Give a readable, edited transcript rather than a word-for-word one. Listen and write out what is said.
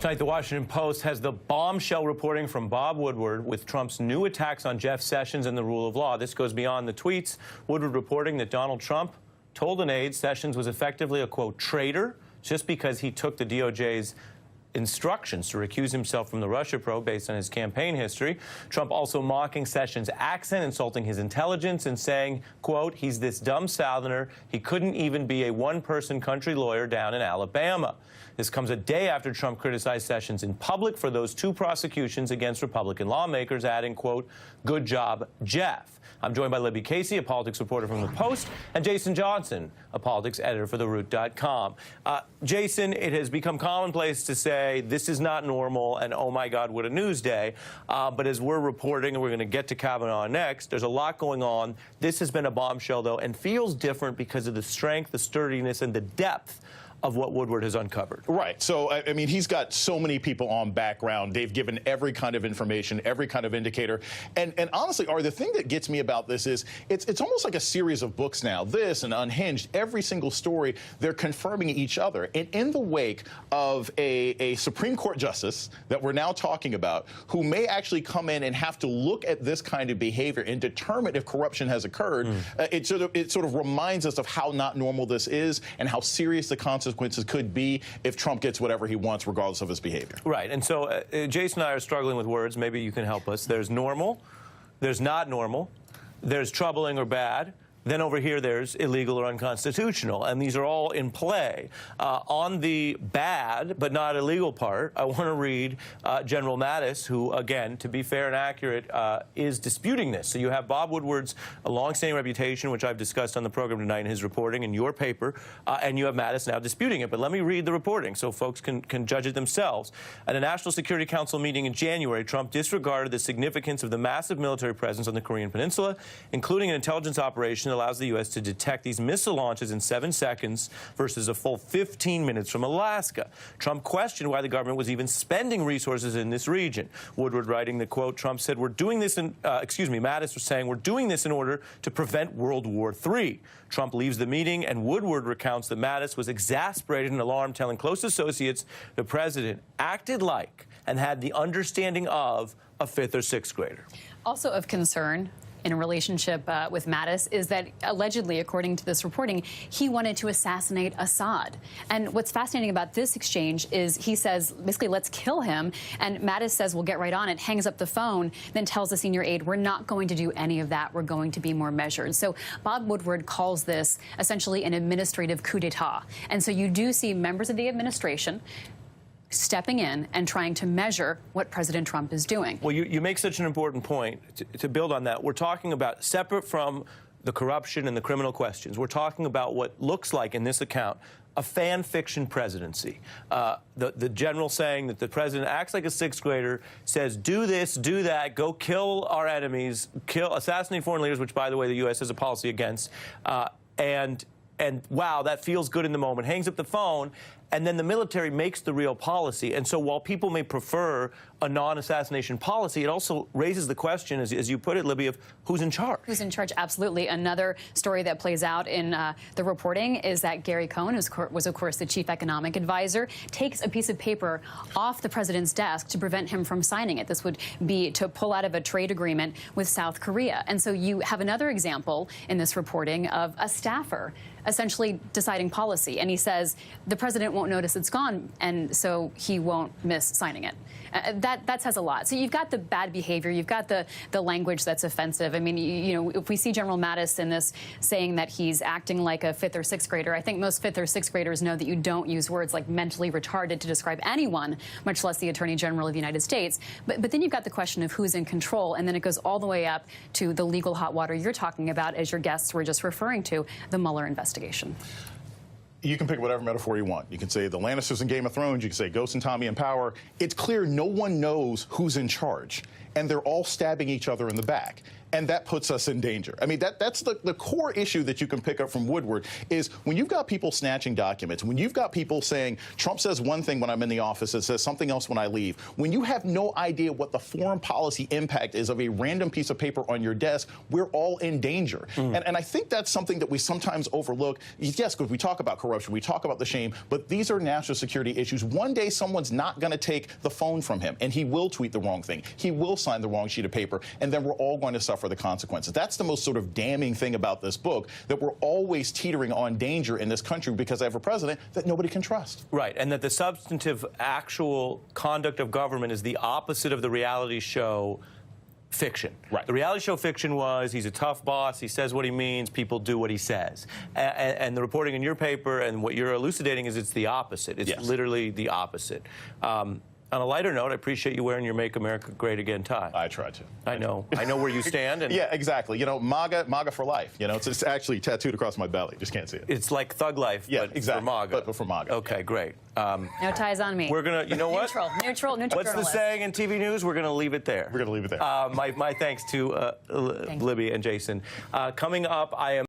Tonight, the Washington Post has the bombshell reporting from Bob Woodward with Trump's new attacks on Jeff Sessions and the rule of law. This goes beyond the tweets. Woodward reporting that Donald Trump told an aide Sessions was effectively a, quote, traitor just because he took the DOJ's instructions to recuse himself from the Russia probe based on his campaign history. Trump also mocking Sessions' accent, insulting his intelligence, and saying, quote, he's this dumb Southerner, he couldn't even be a one-person country lawyer down in Alabama. This comes a day after Trump criticized Sessions in public for those two prosecutions against Republican lawmakers, adding, quote, good job, Jeff. I'm joined by Libby Casey, a politics reporter from The Post, and Jason Johnson, a politics editor for TheRoot.com. Jason, it has become commonplace to say this is not normal and, oh, my God, what a news day. But as we're reporting, and we're going to get to Kavanaugh next, there's a lot going on. This has been a bombshell, though, and feels different because of the strength, the sturdiness, and the depth of what Woodward has uncovered. Right. So, I mean, he's got so many people on background. They've given every kind of information, every kind of indicator. And honestly, Ari, the thing that gets me about this is it's almost like a series of books now. This and Unhinged, every single story, they're confirming each other. And in the wake of a Supreme Court justice that we're now talking about, who may actually come in and have to look at this kind of behavior and determine if corruption has occurred, it sort of reminds us of how not normal this is and how serious the consequences could be if Trump gets whatever he wants, regardless of his behavior. Right. And so Jason and I are struggling with words. Maybe you can help us. There's normal. There's not normal. There's troubling or bad. Then over here, there's illegal or unconstitutional, and these are all in play. On the bad but not illegal part, I want to read General Mattis, who, again, to be fair and accurate, is disputing this. So you have Bob Woodward's longstanding reputation, which I've discussed on the program tonight in his reporting in your paper, and you have Mattis now disputing it. But let me read the reporting so folks can judge it themselves. At a National Security Council meeting in January, Trump disregarded the significance of the massive military presence on the Korean Peninsula, including an intelligence operation that allows the U.S. to detect these missile launches in 7 seconds versus a full 15 minutes from Alaska. Trump questioned why the government was even spending resources in this region. Woodward writing the quote, Trump said, we're doing this in, Mattis was saying, we're doing this in order to prevent World War III. Trump leaves the meeting, and Woodward recounts that Mattis was exasperated and alarmed, telling close associates the president acted like and had the understanding of a 5th or 6th grader. Also of concern in a relationship with Mattis is that allegedly, according to this reporting, he wanted to assassinate Assad. And what's fascinating about this exchange is he says, basically, let's kill him. And Mattis says, we'll get right on it, hangs up the phone, then tells the senior aide, we're not going to do any of that. We're going to be more measured. So Bob Woodward calls this essentially an administrative coup d'etat. And so you do see members of the administration stepping in and trying to measure what President Trump is doing. Well, you make such an important point. To build on that, we're talking about, separate from the corruption and the criminal questions, we're talking about what looks like, in this account, a fan fiction presidency. The general saying that the president acts like a 6th grader, says, do this, do that, go kill our enemies, assassinate foreign leaders, which, by the way, the U.S. has a policy against, and wow, that feels good in the moment, hangs up the phone, and then the military makes the real policy. And so while people may prefer a non-assassination policy, it also raises the question, as you put it, Libby, of who's in charge. Who's in charge? Absolutely. Another story that plays out in the reporting is that Gary Cohn, who was, of course, the chief economic advisor, takes a piece of paper off the president's desk to prevent him from signing it. This would be to pull out of a trade agreement with South Korea. And so you have another example in this reporting of a staffer essentially deciding policy. And he says the president won't notice it's gone, and so he won't miss signing it. That says a lot. So you've got the bad behavior. You've got the language that's offensive. I mean, you know, if we see General Mattis in this saying that he's acting like a 5th or 6th grader, I think most 5th or 6th graders know that you don't use words like mentally retarded to describe anyone, much less the Attorney General of the United States. But then you've got the question of who's in control, and then it goes all the way up to the legal hot water you're talking about, as your guests were just referring to, the Mueller investigation. You can pick whatever metaphor you want. You can say the Lannisters in Game of Thrones. You can say Ghost and Tommy in Power. It's clear no one knows who's in charge. and they're all stabbing each other in the back. And that puts us in danger. I mean, that's the core issue that you can pick up from Woodward is when you've got people snatching documents, when you've got people saying Trump says one thing when I'm in the office and says something else when I leave, when you have no idea what the foreign policy impact is of a random piece of paper on your desk, we're all in danger. And I think that's something that we sometimes overlook. Yes, because we talk about corruption, we talk about the shame, but these are national security issues. One day someone's not going to take the phone from him, and he will tweet the wrong thing. He will sign the wrong sheet of paper, and then we're all going to suffer the consequences. That's the most sort of damning thing about this book, that we're always teetering on danger in this country because I have a president that nobody can trust. Right, and that the substantive actual conduct of government is the opposite of the reality show fiction. Right. The reality show fiction was he's a tough boss, he says what he means, people do what he says. And the reporting in your paper and what you're elucidating is it's the opposite. It's literally the opposite. On a lighter note, I appreciate you wearing your Make America Great Again tie. I try to. I know where you stand. And yeah, exactly. You know, MAGA for life. You know, it's actually tattooed across my belly. Just can't see it. It's like Thug Life, but exactly. for MAGA. But for MAGA. Okay, great. No ties on me. We're gonna, you know what? Neutral What's the journalist. saying in TV news? We're gonna leave it there. We're gonna leave it there. My thanks to Libby and Jason. Coming up, I am.